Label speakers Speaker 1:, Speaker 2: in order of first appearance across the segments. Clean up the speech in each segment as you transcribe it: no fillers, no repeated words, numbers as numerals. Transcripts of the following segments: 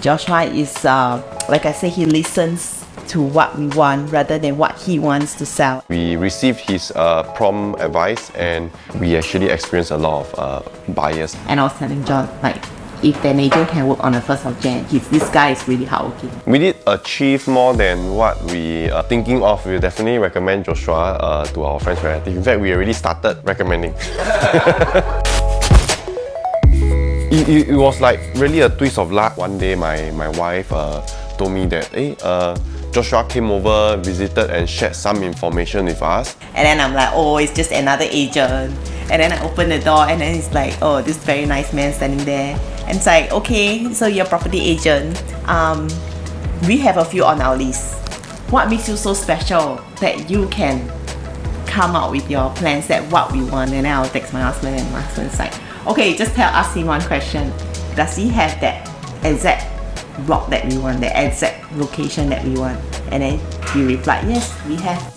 Speaker 1: Joshua is, like I say, he listens to what we want rather than what he wants to sell.
Speaker 2: We received his prompt advice and we actually experienced a lot of buyers.
Speaker 1: And I was telling John, like, if an agent can work on the 1st of Jan, this guy is really hardworking.
Speaker 2: We did achieve more than what we are thinking of. We definitely recommend Joshua to our friends and relatives. In fact, we already started recommending. It was like really a twist of luck. One day my wife told me that Joshua came over, visited and shared some information with us.
Speaker 1: And then I'm like, oh, it's just another agent. And then I open the door and then it's like, oh, this very nice man standing there. And it's like, okay, so you're a property agent. We have a few on our list. What makes you so special that you can come out with your plans that what we want? And then I'll text my husband and my husband's like, okay, just ask him one question. Does he have that exact block that we want, the exact location that we want? And then he replied, yes, we have.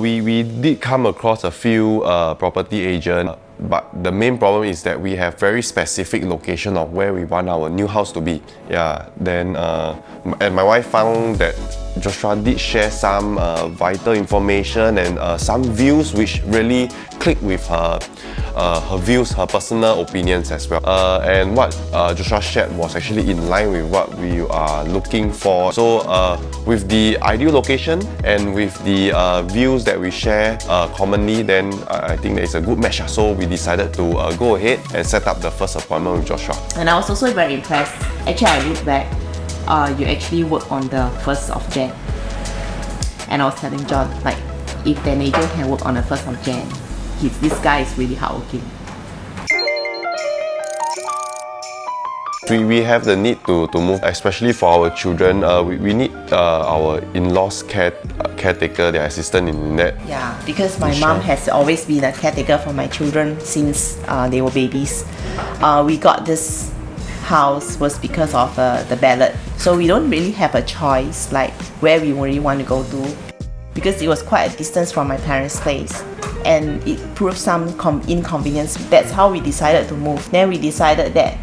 Speaker 2: We did come across a few property agents, but the main problem is that we have very specific location of where we want our new house to be. Yeah, then and my wife found that Joshua did share some vital information and some views which really clicked with her views, her personal opinions as well. And what Joshua shared was actually in line with what we are looking for. So with the ideal location and with the views that we share commonly, then I think it's a good match. So we decided to go ahead and set up the first appointment with Joshua.
Speaker 1: And I was also very impressed. Actually, I looked back. You actually work on the 1st of Jan. And I was telling John, like, if an agent can work on the 1st of Jan, this guy is really hardworking.
Speaker 2: We have the need to move, especially for our children. We need our in-laws caretaker, their assistant in that.
Speaker 1: Yeah, because my mom has always been a caretaker for my children since they were babies. We got this house was because of the ballot. So we don't really have a choice like where we really want to go to, because it was quite a distance from my parents' place and it proved some inconvenience. That's how we decided to move. Then we decided that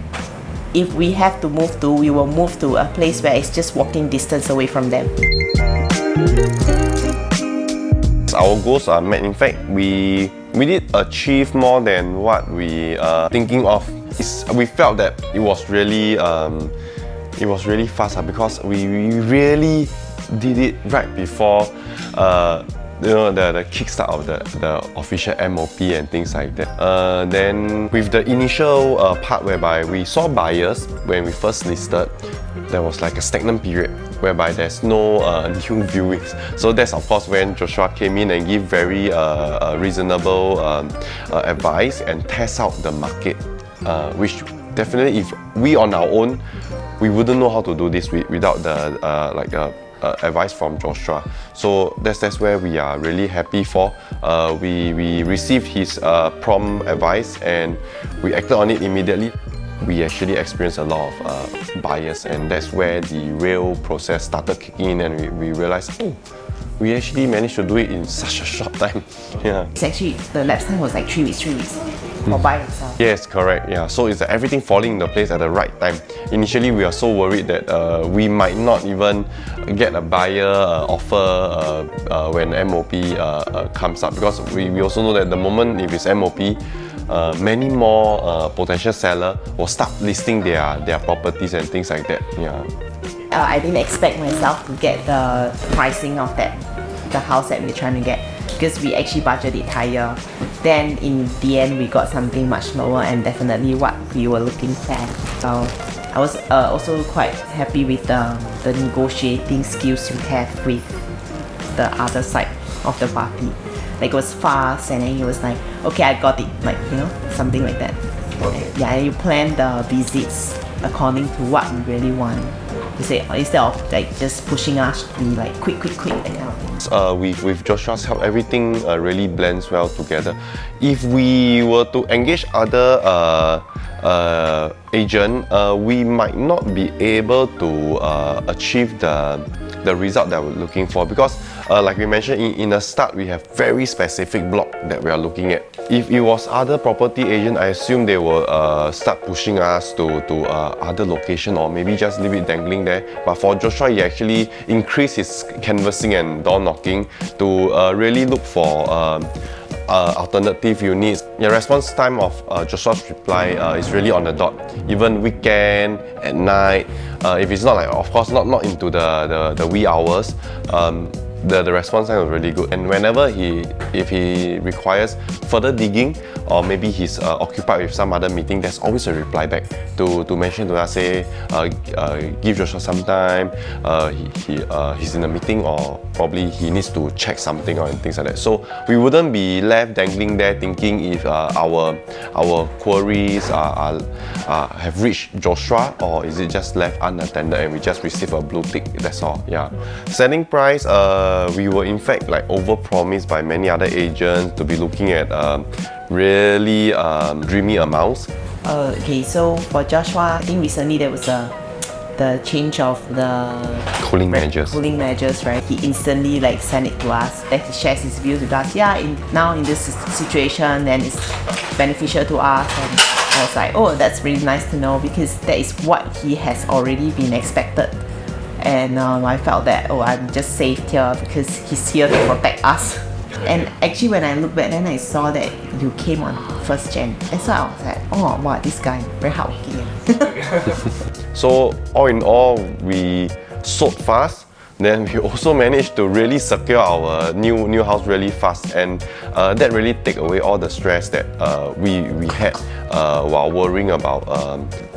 Speaker 1: if we have to move to, we will move to a place where it's just walking distance away from them.
Speaker 2: Our goals are met. In fact, we did achieve more than what we are thinking of. We felt that it was really fast because we really did it right before the kickstart of the official MOP and things like that. Then with the initial part whereby we saw buyers when we first listed, there was like a stagnant period whereby there's no new viewings. So that's of course when Joshua came in and give very reasonable advice and test out the market, which definitely if we on our own, we wouldn't know how to do this without the advice from Joshua. So that's where we are really happy for. We received his prompt advice and we acted on it immediately. We actually experienced a lot of buyers, and that's where the real process started kicking in, and we realized, oh, we actually managed to do it in such a short time. Yeah.
Speaker 1: It's actually, the lapse time was like 3 weeks for buy and sell.
Speaker 2: Yes, correct. Yeah. So it's everything falling into place at the right time. Initially, we are so worried that we might not even get a buyer offer when MOP comes up, because we also know that the moment if it's MOP, many more potential sellers will start listing their properties and things like that. Yeah.
Speaker 1: I didn't expect myself to get the pricing of the house that we're trying to get, because we actually budgeted higher. Then in the end we got something much lower and definitely what we were looking for. So I was also quite happy with the negotiating skills you have with the other side of the party. Like it was fast and then he was like, okay, I got it, like, you know, something like that. Okay. Yeah, and you plan the visits according to what we really want. Instead of like just pushing us to be like quick, that kind of thing.
Speaker 2: With Joshua's help, everything really blends well together. If we were to engage other agent, we might not be able to achieve the result that we're looking for, because like we mentioned in the start, we have very specific block that we are looking at. If it was other property agent, I assume they will start pushing us to other location or maybe just leave it dangling there. But for Joshua, he actually increased his canvassing and door knocking to really look for alternative units. The response time of Joshua's reply is really on the dot. Even weekend, at night, if it's not like, of course, not into the wee hours, the response time was really good. And whenever if he requires further digging, or maybe he's occupied with some other meeting, there's always a reply back to mention to us, say, give Joshua some time, he's in a meeting, or probably he needs to check something or things like that. So we wouldn't be left dangling there thinking if our queries have reached Joshua, or is it just left unattended and we just receive a blue tick, that's all. Yeah. Selling price, we were in fact like overpromised by many other agents to be looking at really dreamy amounts.
Speaker 1: Okay, so for Joshua, I think recently there was the change of the
Speaker 2: Cooling measures,
Speaker 1: right? He instantly like sent it to us. Then he shares his views with us. Yeah, now in this situation, then it's beneficial to us. And I was like, oh, that's really nice to know, because that is what he has already been expected. And I felt that, oh, I'm just safe here because he's here to protect us. And actually, when I look back, then I saw that you came on 1st Jan. And so I was like, oh, wow, this guy, very hardworking.
Speaker 2: So all in all, we sold fast. Then we also managed to really secure our new house really fast, and that really take away all the stress that we had while worrying about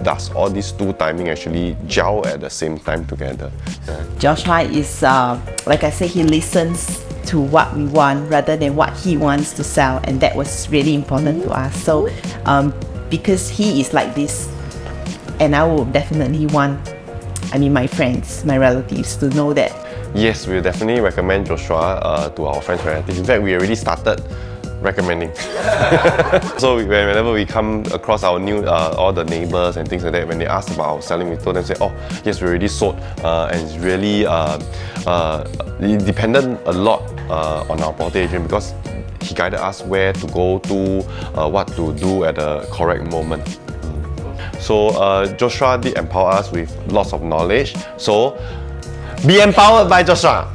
Speaker 2: does all these two timing actually gel at the same time together. Yeah.
Speaker 1: Joshua is, like I said, he listens to what we want rather than what he wants to sell, and that was really important to us. So because he is like this, and I will definitely want, my friends, my relatives to know that.
Speaker 2: Yes, we'll definitely recommend Joshua to our friends and relatives. In fact, we already started recommending. So whenever we come across our new, all the neighbors and things like that, when they ask about our selling, we told them, say, oh, yes, we already sold, and it's really it depended a lot on our property agent, because he guided us where to go to, what to do at the correct moment. So Joshua did empower us with lots of knowledge. So be empowered by Joshua.